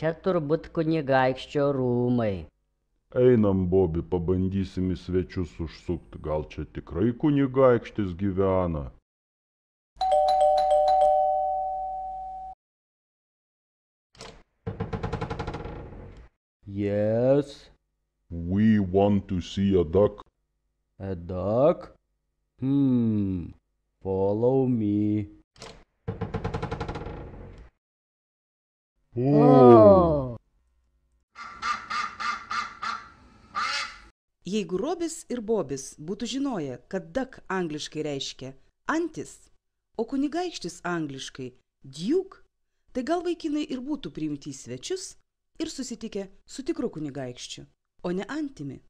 čia turbūt kunigaikščio rūmai. Einam, Bobi, pabandysim į svečius užsukti. Gal čia tikrai kunigaikštis gyvena? Yes, We want to see a duck. a duck? Follow me. Oh. Jeigu Robis ir Bobis būtų žinoję, kad duck angliškai reiškia antis, o kunigaikštis angliškai duke, tai gal vaikinai ir būtų priimti į svečius ir susitikę su tikru kunigaikščiu, o ne antimi.